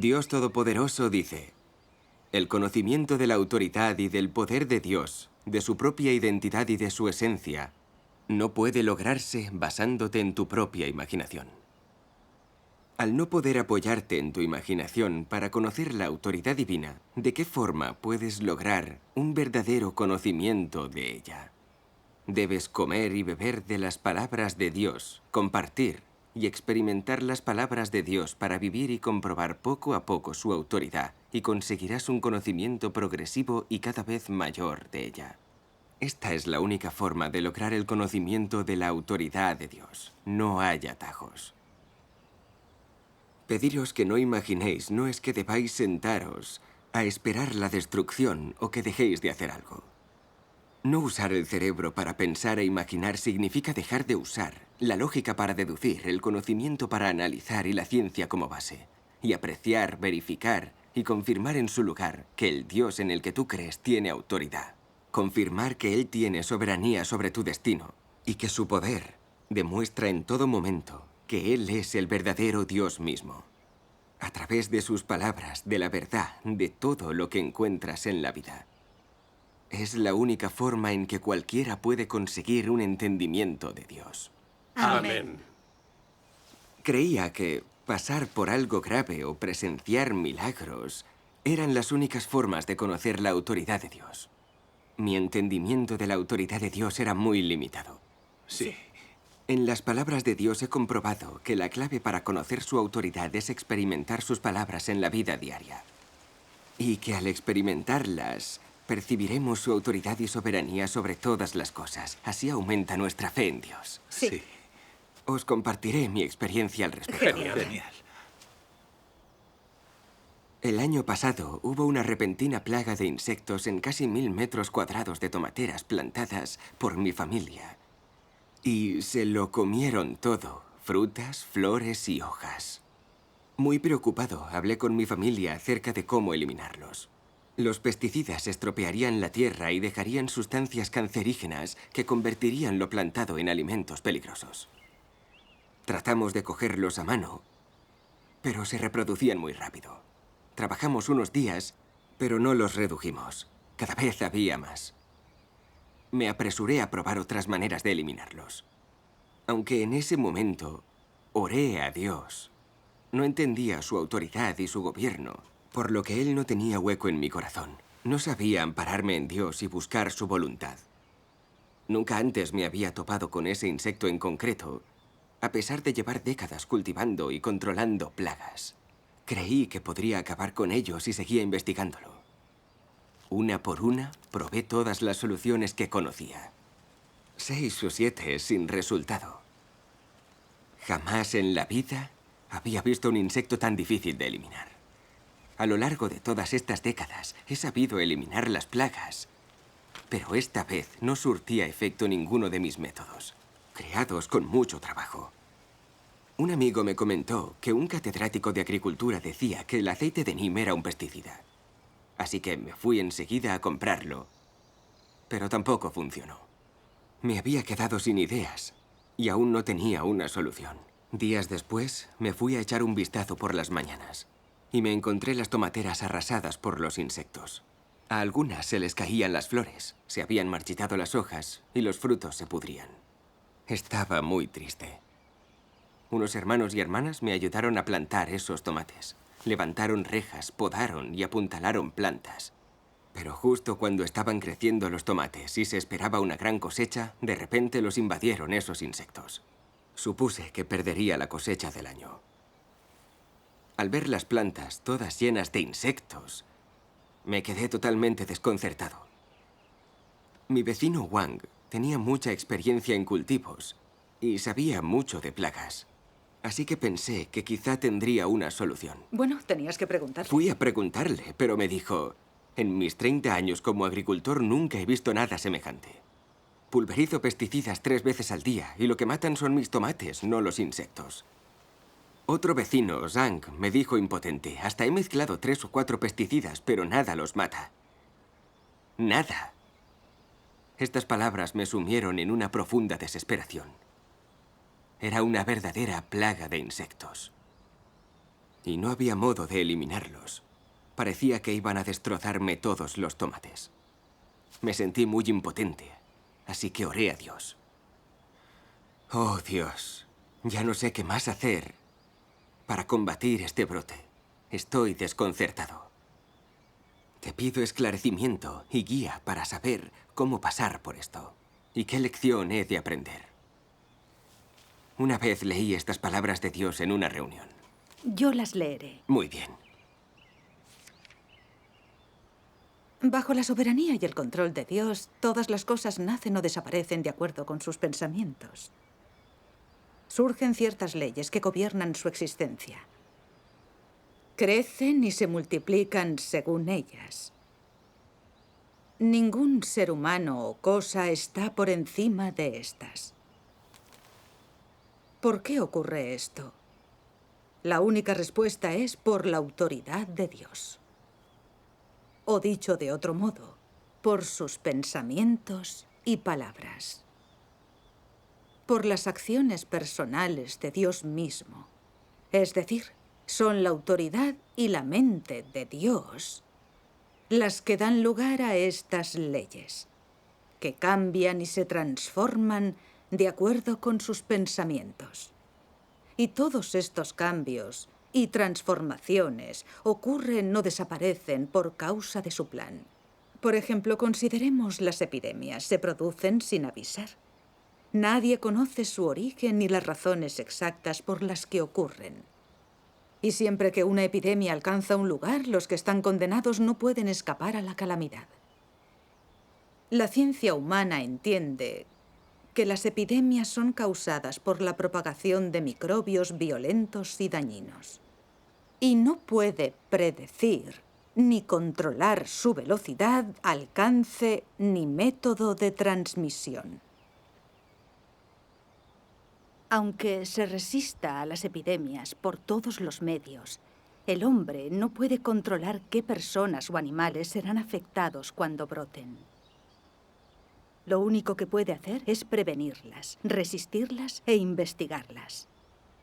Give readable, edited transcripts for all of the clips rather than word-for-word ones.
Dios Todopoderoso dice: el conocimiento de la autoridad y del poder de Dios, de su propia identidad y de su esencia, no puede lograrse basándote en tu propia imaginación. Al no poder apoyarte en tu imaginación para conocer la autoridad divina, ¿de qué forma puedes lograr un verdadero conocimiento de ella? Debes comer y beber de las palabras de Dios, compartir y experimentar las palabras de Dios para vivir y comprobar poco a poco su autoridad, y conseguirás un conocimiento progresivo y cada vez mayor de ella. Esta es la única forma de lograr el conocimiento de la autoridad de Dios. No hay atajos. Pediros que no imaginéis no es que debáis sentaros a esperar la destrucción o que dejéis de hacer algo. No usar el cerebro para pensar e imaginar significa dejar de usar la lógica para deducir, el conocimiento para analizar y la ciencia como base, y apreciar, verificar y confirmar en su lugar que el Dios en el que tú crees tiene autoridad. Confirmar que Él tiene soberanía sobre tu destino y que su poder demuestra en todo momento que Él es el verdadero Dios mismo. A través de sus palabras, de la verdad, de todo lo que encuentras en la vida. Es la única forma en que cualquiera puede conseguir un entendimiento de Dios. Amén. Creía que pasar por algo grave o presenciar milagros eran las únicas formas de conocer la autoridad de Dios. Mi entendimiento de la autoridad de Dios era muy limitado. Sí. En las palabras de Dios he comprobado que la clave para conocer su autoridad es experimentar sus palabras en la vida diaria. Y que al experimentarlas, percibiremos su autoridad y soberanía sobre todas las cosas. Así aumenta nuestra fe en Dios. Sí. Os compartiré mi experiencia al respecto. Genial. El año pasado hubo una repentina plaga de insectos en casi 1000 metros cuadrados de tomateras plantadas por mi familia. Y se lo comieron todo, frutas, flores y hojas. Muy preocupado, hablé con mi familia acerca de cómo eliminarlos. Los pesticidas estropearían la tierra y dejarían sustancias cancerígenas que convertirían lo plantado en alimentos peligrosos. Tratamos de cogerlos a mano, pero se reproducían muy rápido. Trabajamos unos días, pero no los redujimos. Cada vez había más. Me apresuré a probar otras maneras de eliminarlos. Aunque en ese momento oré a Dios, no entendía su autoridad y su gobierno, por lo que Él no tenía hueco en mi corazón. No sabía ampararme en Dios y buscar su voluntad. Nunca antes me había topado con ese insecto en concreto, a pesar de llevar décadas cultivando y controlando plagas. Creí que podría acabar con ellos y seguía investigándolo. Una por una, probé todas las soluciones que conocía. 6 o 7 sin resultado. Jamás en la vida había visto un insecto tan difícil de eliminar. A lo largo de todas estas décadas he sabido eliminar las plagas, pero esta vez no surtía efecto ninguno de mis métodos, creados con mucho trabajo. Un amigo me comentó que un catedrático de agricultura decía que el aceite de neem era un pesticida. Así que me fui enseguida a comprarlo, pero tampoco funcionó. Me había quedado sin ideas y aún no tenía una solución. Días después, me fui a echar un vistazo por las mañanas y me encontré las tomateras arrasadas por los insectos. A algunas se les caían las flores, se habían marchitado las hojas y los frutos se pudrían. Estaba muy triste. Unos hermanos y hermanas me ayudaron a plantar esos tomates. Levantaron rejas, podaron y apuntalaron plantas. Pero justo cuando estaban creciendo los tomates y se esperaba una gran cosecha, de repente los invadieron esos insectos. Supuse que perdería la cosecha del año. Al ver las plantas todas llenas de insectos, me quedé totalmente desconcertado. Mi vecino Wang tenía mucha experiencia en cultivos y sabía mucho de plagas. Así que pensé que quizá tendría una solución. Bueno, tenías que preguntarle. Fui a preguntarle, pero me dijo: en mis 30 años como agricultor nunca he visto nada semejante. Pulverizo pesticidas 3 veces al día y lo que matan son mis tomates, no los insectos. Otro vecino, Zhang, me dijo impotente: hasta he mezclado 3 o 4 pesticidas, pero nada los mata. Nada. Estas palabras me sumieron en una profunda desesperación. Era una verdadera plaga de insectos. y no había modo de eliminarlos. Parecía que iban a destrozarme todos los tomates. Me sentí muy impotente, así que oré a Dios. Oh, Dios, ya no sé qué más hacer para combatir este brote. Estoy desconcertado. Te pido esclarecimiento y guía para saber cómo pasar por esto y qué lección he de aprender. Una vez leí estas palabras de Dios en una reunión. Yo las leeré. Muy bien. Bajo la soberanía y el control de Dios, todas las cosas nacen o desaparecen de acuerdo con sus pensamientos. Surgen ciertas leyes que gobiernan su existencia. Crecen y se multiplican según ellas. Ningún ser humano o cosa está por encima de estas. ¿Por qué ocurre esto? La única respuesta es por la autoridad de Dios. O dicho de otro modo, por sus pensamientos y palabras. Por las acciones personales de Dios mismo. Es decir, son la autoridad y la mente de Dios las que dan lugar a estas leyes, que cambian y se transforman de acuerdo con sus pensamientos. Y todos estos cambios y transformaciones ocurren o desaparecen por causa de su plan. Por ejemplo, consideremos las epidemias. Se producen sin avisar. Nadie conoce su origen ni las razones exactas por las que ocurren. Y siempre que una epidemia alcanza un lugar, los que están condenados no pueden escapar a la calamidad. La ciencia humana entiende que las epidemias son causadas por la propagación de microbios violentos y dañinos. Y no puede predecir ni controlar su velocidad, alcance ni método de transmisión. Aunque se resista a las epidemias por todos los medios, el hombre no puede controlar qué personas o animales serán afectados cuando broten. Lo único que puede hacer es prevenirlas, resistirlas e investigarlas.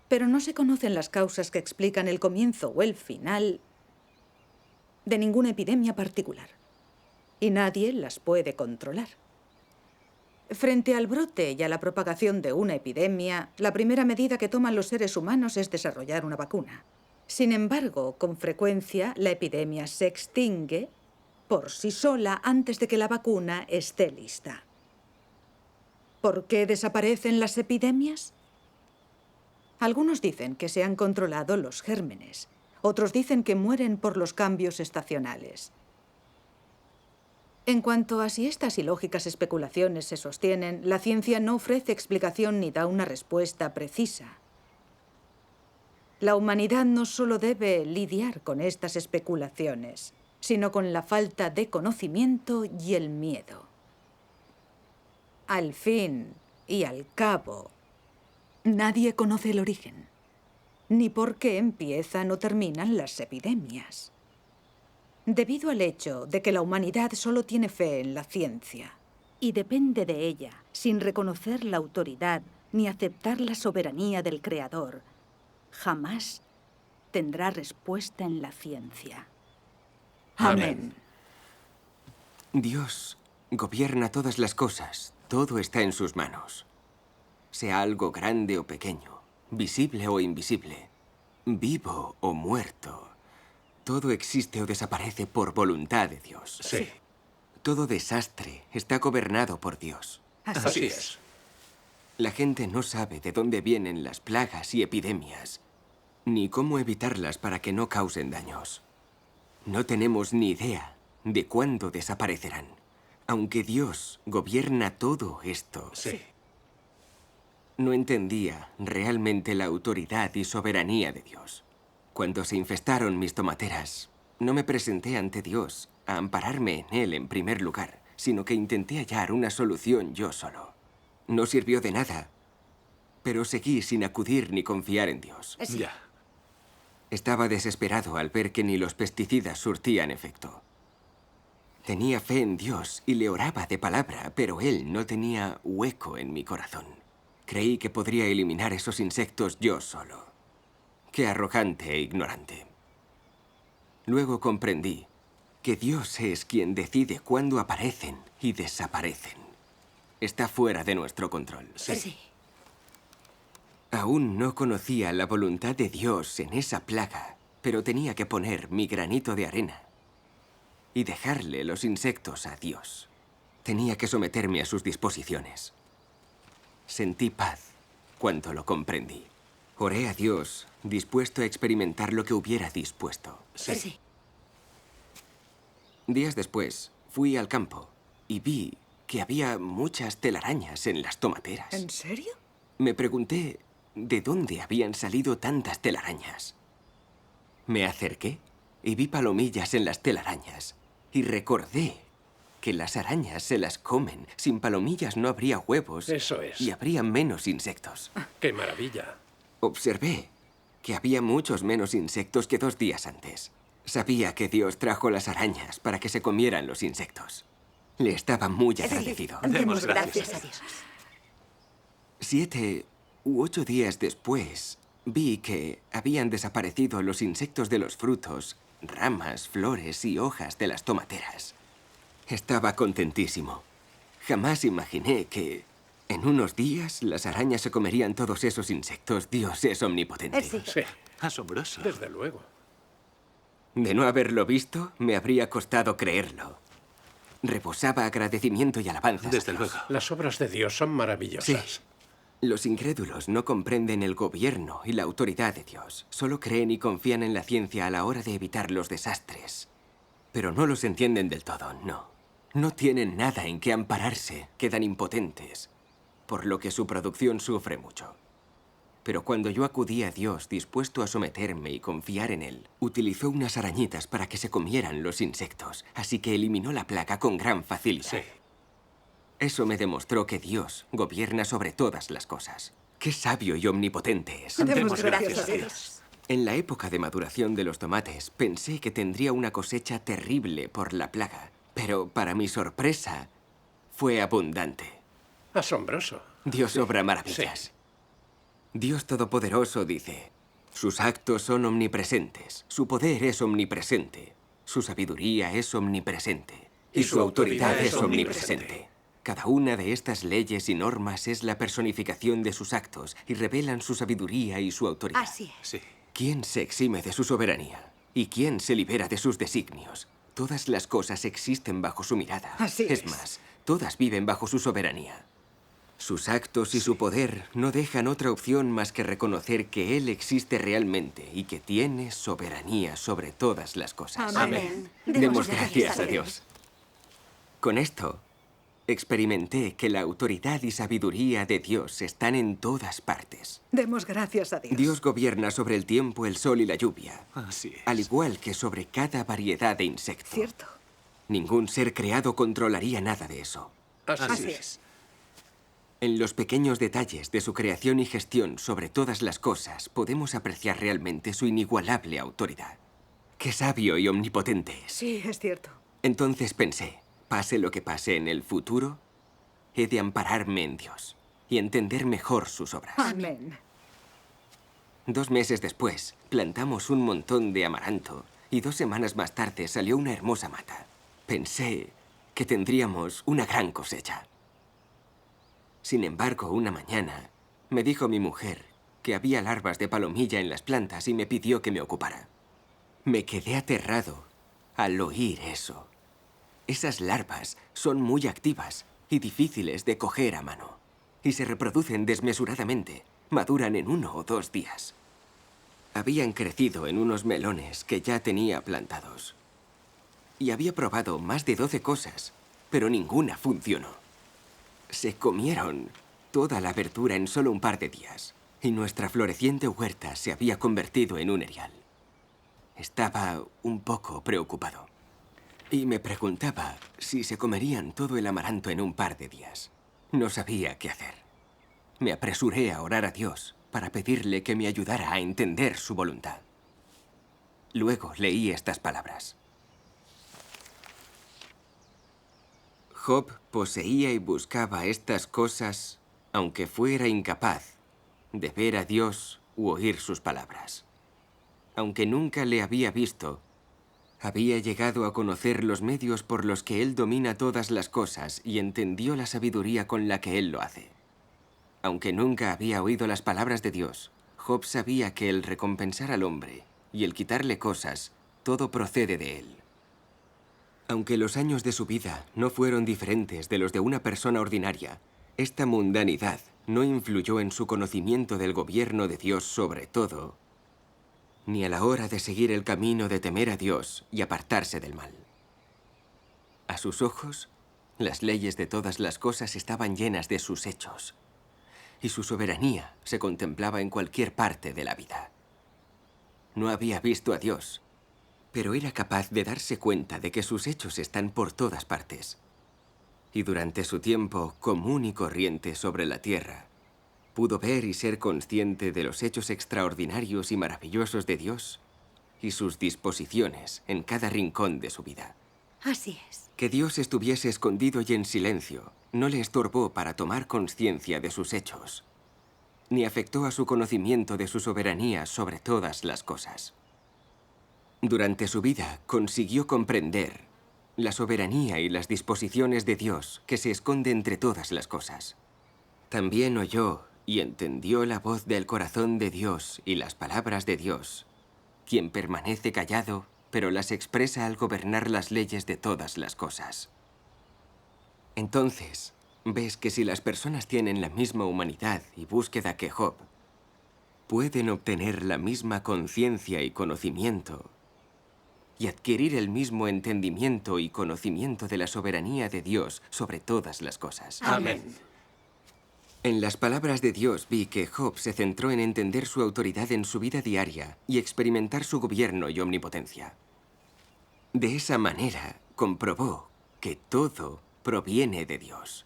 Pero no se conocen las causas que explican el comienzo o el final de ninguna epidemia particular. Y nadie las puede controlar. Frente al brote y a la propagación de una epidemia, la primera medida que toman los seres humanos es desarrollar una vacuna. Sin embargo, con frecuencia, la epidemia se extingue por sí sola antes de que la vacuna esté lista. ¿Por qué desaparecen las epidemias? Algunos dicen que se han controlado los gérmenes. Otros dicen que mueren por los cambios estacionales. En cuanto a si estas ilógicas especulaciones se sostienen, la ciencia no ofrece explicación ni da una respuesta precisa. La humanidad no solo debe lidiar con estas especulaciones, sino con la falta de conocimiento y el miedo. Al fin y al cabo, nadie conoce el origen, ni por qué empiezan o terminan las epidemias. Debido al hecho de que la humanidad solo tiene fe en la ciencia y depende de ella, sin reconocer la autoridad ni aceptar la soberanía del Creador, jamás tendrá respuesta en la ciencia. Amén. Dios gobierna todas las cosas. Todo está en sus manos. Sea algo grande o pequeño, visible o invisible, vivo o muerto. Todo existe o desaparece por voluntad de Dios. Sí. Todo desastre está gobernado por Dios. Así es. La gente no sabe de dónde vienen las plagas y epidemias, ni cómo evitarlas para que no causen daños. No tenemos ni idea de cuándo desaparecerán, aunque Dios gobierna todo esto. Sí. No entendía realmente la autoridad y soberanía de Dios. Cuando se infestaron mis tomateras, no me presenté ante Dios a ampararme en Él en primer lugar, sino que intenté hallar una solución yo solo. No sirvió de nada, pero seguí sin acudir ni confiar en Dios. Sí. Ya. Estaba desesperado al ver que ni los pesticidas surtían efecto. Tenía fe en Dios y le oraba de palabra, pero Él no tenía hueco en mi corazón. Creí que podría eliminar esos insectos yo solo. ¡Qué arrogante e ignorante! Luego comprendí que Dios es quien decide cuándo aparecen y desaparecen. Está fuera de nuestro control. Sí. Aún no conocía la voluntad de Dios en esa plaga, pero tenía que poner mi granito de arena y dejarle los insectos a Dios. Tenía que someterme a sus disposiciones. Sentí paz cuando lo comprendí. Oré a Dios, dispuesto a experimentar lo que hubiera dispuesto. Sí. Días después, fui al campo y vi que había muchas telarañas en las tomateras. ¿En serio? Me pregunté de dónde habían salido tantas telarañas. Me acerqué y vi palomillas en las telarañas y recordé que las arañas se las comen. Sin palomillas no habría huevos. Eso es. Y habría menos insectos. ¡Qué maravilla! Observé que había muchos menos insectos que 2 días antes. Sabía que Dios trajo las arañas para que se comieran los insectos. Le estaba muy agradecido. Demos gracias a Dios. 7 u 8 días después, vi que habían desaparecido los insectos de los frutos, ramas, flores y hojas de las tomateras. Estaba contentísimo. Jamás imaginé que en unos días las arañas se comerían todos esos insectos. Dios es omnipotente. Sí. Sí, Asombroso. desde luego. De no haberlo visto, me habría costado creerlo. Rebosaba agradecimiento y alabanza. Desde luego. Las obras de Dios son Sí. maravillosas. Los incrédulos no comprenden el gobierno y la autoridad de Dios. Solo creen y confían en la ciencia a la hora de evitar los desastres. Pero no los entienden del todo, no. No tienen nada en qué ampararse, quedan impotentes, por lo que su producción sufre mucho. Pero cuando yo acudí a Dios dispuesto a someterme y confiar en Él, utilizó unas arañitas para que se comieran los insectos, así que eliminó la plaga con gran facilidad. Sí. Eso me demostró que Dios gobierna sobre todas las cosas. ¡Qué sabio y omnipotente es! Demos gracias a Dios. En la época de maduración de los tomates, pensé que tendría una cosecha terrible por la plaga, pero para mi sorpresa, fue abundante. Asombroso. Dios obra maravillas. Dios Todopoderoso dice, sus actos son omnipresentes, su poder es omnipresente, su sabiduría es omnipresente y su autoridad es omnipresente. Cada una de estas leyes y normas es la personificación de sus actos y revelan su sabiduría y su autoridad. Así es. Sí. ¿Quién se exime de su soberanía? ¿Y quién se libera de sus designios? Todas las cosas existen bajo su mirada. Así Es es. más, todas viven bajo su soberanía. Sus actos y su poder no dejan otra opción más que reconocer que Él existe realmente y que tiene soberanía sobre todas las cosas. Amén. Demos gracias a Dios. Con esto, experimenté que la autoridad y sabiduría de Dios están en todas partes. Demos gracias a Dios. Dios gobierna sobre el tiempo, el sol y la lluvia, Así es. al igual que sobre cada variedad de insecto. Cierto. Ningún ser creado controlaría nada de eso. Así es. En los pequeños detalles de su creación y gestión sobre todas las cosas podemos apreciar realmente su inigualable autoridad. ¡Qué sabio y omnipotente es! Sí, es cierto. Entonces pensé, pase lo que pase en el futuro, he de ampararme en Dios y entender mejor sus obras. Amén. 2 meses después, plantamos un montón de amaranto y 2 semanas más tarde salió una hermosa mata. Pensé que tendríamos una gran cosecha. Sin embargo, una mañana me dijo mi mujer que había larvas de palomilla en las plantas y me pidió que me ocupara. Me quedé aterrado al oír eso. Esas larvas son muy activas y difíciles de coger a mano. Y se reproducen desmesuradamente. Maduran en 1 o 2 días. Habían crecido en unos melones que ya tenía plantados. Y había probado más de 12 cosas, pero ninguna funcionó. Se comieron toda la verdura en solo un par de días. Y nuestra floreciente huerta se había convertido en un erial. Estaba un poco preocupado. Y me preguntaba si se comerían todo el amaranto en un par de días. No sabía qué hacer. Me apresuré a orar a Dios para pedirle que me ayudara a entender su voluntad. Luego leí estas palabras. Job poseía y buscaba estas cosas, aunque fuera incapaz de ver a Dios u oír sus palabras. aunque nunca le había visto, había llegado a conocer los medios por los que él domina todas las cosas y entendió la sabiduría con la que él lo hace. Aunque nunca había oído las palabras de Dios, Job sabía que el recompensar al hombre y el quitarle cosas, todo procede de él. Aunque los años de su vida no fueron diferentes de los de una persona ordinaria, esta mundanidad no influyó en su conocimiento del gobierno de Dios sobre todo, ni a la hora de seguir el camino de temer a Dios y apartarse del mal. A sus ojos, las leyes de todas las cosas estaban llenas de sus hechos, y su soberanía se contemplaba en cualquier parte de la vida. No había visto a Dios, pero era capaz de darse cuenta de que sus hechos están por todas partes. Y durante su tiempo común y corriente sobre la tierra, pudo ver y ser consciente de los hechos extraordinarios y maravillosos de Dios y sus disposiciones en cada rincón de su vida. Así es. Que Dios estuviese escondido y en silencio no le estorbó para tomar conciencia de sus hechos, ni afectó a su conocimiento de su soberanía sobre todas las cosas. Durante su vida consiguió comprender la soberanía y las disposiciones de Dios que se esconde entre todas las cosas. También oyó y entendió la voz del corazón de Dios y las palabras de Dios, quien permanece callado, pero las expresa al gobernar las leyes de todas las cosas. Entonces, ves que si las personas tienen la misma humanidad y búsqueda que Job, pueden obtener la misma conciencia y conocimiento y adquirir el mismo entendimiento y conocimiento de la soberanía de Dios sobre todas las cosas. Amén. En las palabras de Dios vi que Job se centró en entender su autoridad en su vida diaria y experimentar su gobierno y omnipotencia. De esa manera, comprobó que todo proviene de Dios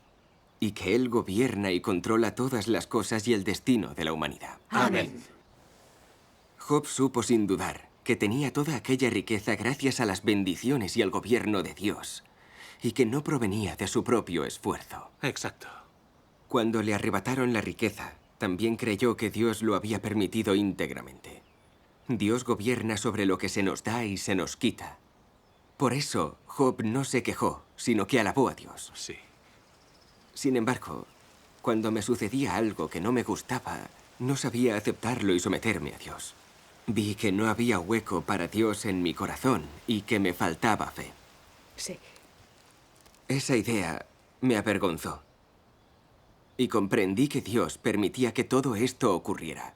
y que Él gobierna y controla todas las cosas y el destino de la humanidad. Amén. Job supo sin dudar que tenía toda aquella riqueza gracias a las bendiciones y al gobierno de Dios, y que no provenía de su propio esfuerzo. Exacto. Cuando le arrebataron la riqueza, también creyó que Dios lo había permitido íntegramente. Dios gobierna sobre lo que se nos da y se nos quita. Por eso, Job no se quejó, sino que alabó a Dios. Sí. Sin embargo, cuando me sucedía algo que no me gustaba, no sabía aceptarlo y someterme a Dios. Vi que no había hueco para Dios en mi corazón y que me faltaba fe. Sí. Esa idea me avergonzó. Y comprendí que Dios permitía que todo esto ocurriera.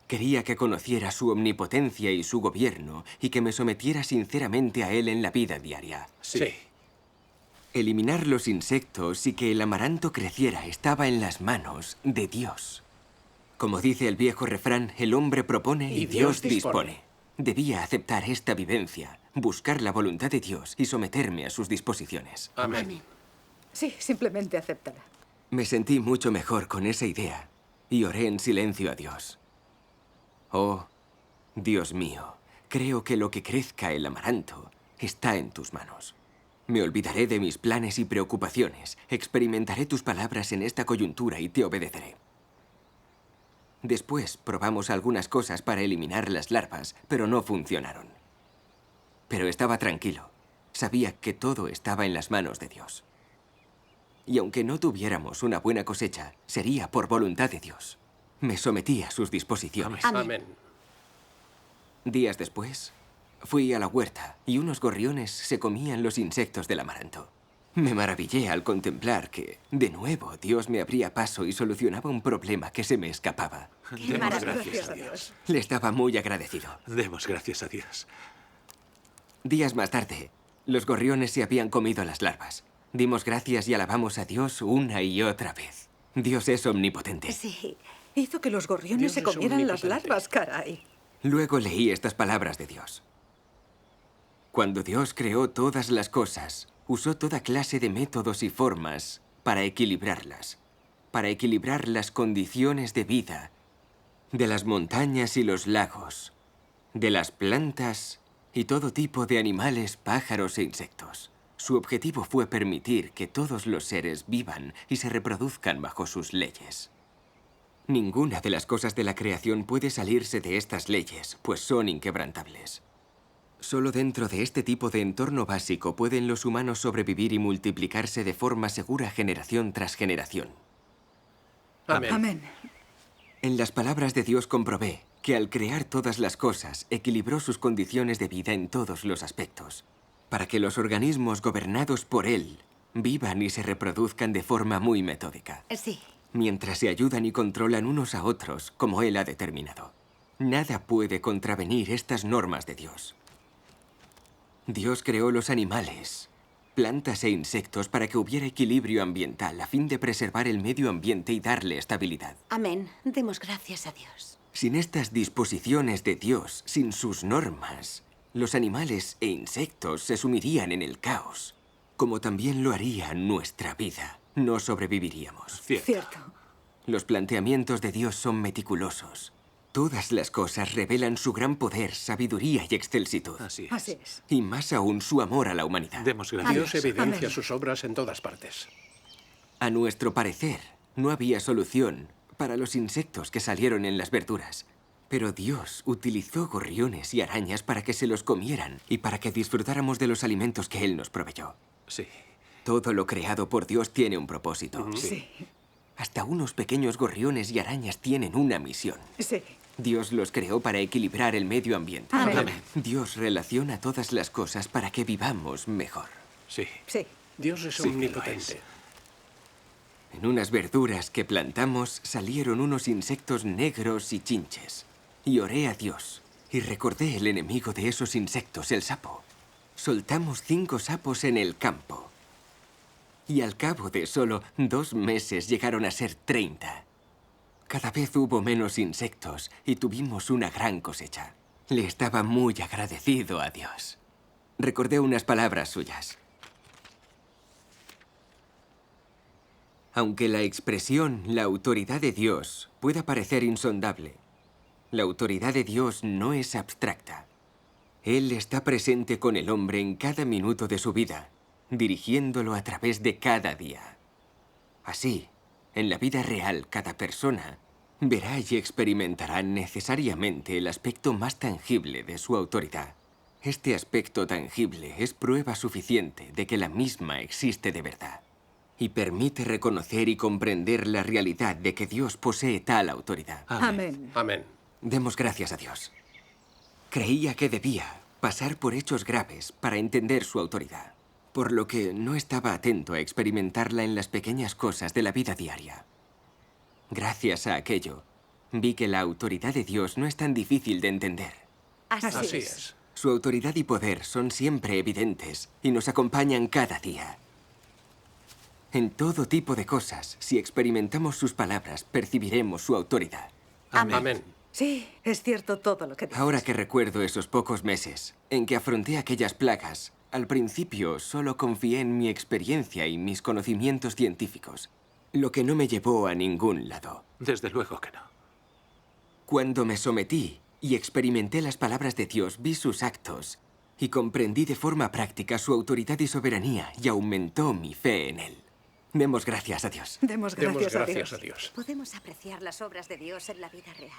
Quería que conociera su omnipotencia y su gobierno y que me sometiera sinceramente a Él en la vida diaria. Sí. Eliminar los insectos y que el amaranto creciera estaba en las manos de Dios. Como dice el viejo refrán, el hombre propone y Dios dispone. Debía aceptar esta vivencia, buscar la voluntad de Dios y someterme a sus disposiciones. Amén. Sí, simplemente acéptala. Me sentí mucho mejor con esa idea y oré en silencio a Dios. Oh, Dios mío, creo que lo que crezca el amaranto está en tus manos. Me olvidaré de mis planes y preocupaciones, experimentaré tus palabras en esta coyuntura y te obedeceré. Después probamos algunas cosas para eliminar las larvas, pero no funcionaron. Pero estaba tranquilo. Sabía que todo estaba en las manos de Dios. Y aunque no tuviéramos una buena cosecha, sería por voluntad de Dios. Me sometí a sus disposiciones. Amén. Días después, fui a la huerta y unos gorriones se comían los insectos del amaranto. Me maravillé al contemplar que, de nuevo, Dios me abría paso y solucionaba un problema que se me escapaba. Demos maravilloso. gracias a Dios. Le estaba muy agradecido. Demos gracias a Dios. Días más tarde, los gorriones se habían comido las larvas. Dimos gracias y alabamos a Dios una y otra vez. Dios es omnipotente. Sí. Hizo que los gorriones Dios se es comieran las omnipotente. larvas, caray. Luego leí estas palabras de Dios. Cuando Dios creó todas las cosas, usó toda clase de métodos y formas para equilibrarlas las condiciones de vida de las montañas y los lagos, de las plantas y todo tipo de animales, pájaros e insectos. Su objetivo fue permitir que todos los seres vivan y se reproduzcan bajo sus leyes. Ninguna de las cosas de la creación puede salirse de estas leyes, pues son inquebrantables. Solo dentro de este tipo de entorno básico pueden los humanos sobrevivir y multiplicarse de forma segura generación tras generación. Amén. Amén. En las palabras de Dios comprobé que al crear todas las cosas, equilibró sus condiciones de vida en todos los aspectos, para que los organismos gobernados por Él vivan y se reproduzcan de forma muy metódica, Sí. mientras se ayudan y controlan unos a otros como Él ha determinado. Nada puede contravenir estas normas de Dios. Dios creó los animales, plantas e insectos para que hubiera equilibrio ambiental a fin de preservar el medio ambiente y darle estabilidad. Amén. Demos gracias a Dios. Sin estas disposiciones de Dios, sin sus normas, los animales e insectos se sumirían en el caos, como también lo haría nuestra vida. No sobreviviríamos. Cierto. Los planteamientos de Dios son meticulosos. Todas las cosas revelan su gran poder, sabiduría y excelsitud. Así es. Así es. Y más aún su amor a la humanidad. Demos gracias. Dios evidencia Amén. sus obras en todas partes. A nuestro parecer, no había solución para los insectos que salieron en las verduras. Pero Dios utilizó gorriones y arañas para que se los comieran y para que disfrutáramos de los alimentos que Él nos proveyó. Sí. Todo lo creado por Dios tiene un propósito. Sí. Hasta unos pequeños gorriones y arañas tienen una misión. Sí. Dios los creó para equilibrar el medio ambiente. Amén. Dios relaciona todas las cosas para que vivamos mejor. Sí. Sí. Dios es Sí que lo omnipotente. es. En unas verduras que plantamos salieron unos insectos negros y chinches. Y oré a Dios y recordé el enemigo de esos insectos, el sapo. Soltamos 5 sapos en el campo. Y al cabo de solo 2 meses llegaron a ser 30. Cada vez hubo menos insectos y tuvimos una gran cosecha. Le estaba muy agradecido a Dios. Recordé unas palabras suyas. Aunque la expresión «la autoridad de Dios» pueda parecer insondable, la autoridad de Dios no es abstracta. Él está presente con el hombre en cada minuto de su vida, dirigiéndolo a través de cada día. Así, en la vida real, cada persona verá y experimentará necesariamente el aspecto más tangible de su autoridad. Este aspecto tangible es prueba suficiente de que la misma existe de verdad y permite reconocer y comprender la realidad de que Dios posee tal autoridad. Amén. Amén. Demos gracias a Dios. Creía que debía pasar por hechos graves para entender su autoridad, por lo que no estaba atento a experimentarla en las pequeñas cosas de la vida diaria. Gracias a aquello, vi que la autoridad de Dios no es tan difícil de entender. Así, Así es. es. Su autoridad y poder son siempre evidentes y nos acompañan cada día. En todo tipo de cosas, si experimentamos sus palabras, percibiremos su autoridad. Amén. Amén. Sí, es cierto todo lo que dices. Ahora que recuerdo esos pocos meses en que afronté aquellas plagas, al principio solo confié en mi experiencia y mis conocimientos científicos, lo que no me llevó a ningún lado. Desde luego que no. Cuando me sometí y experimenté las palabras de Dios, vi sus actos y comprendí de forma práctica su autoridad y soberanía y aumentó mi fe en Él. Demos gracias a Dios. Demos Demos gracias a gracias Dios. a Dios. Podemos apreciar las obras de Dios en la vida real.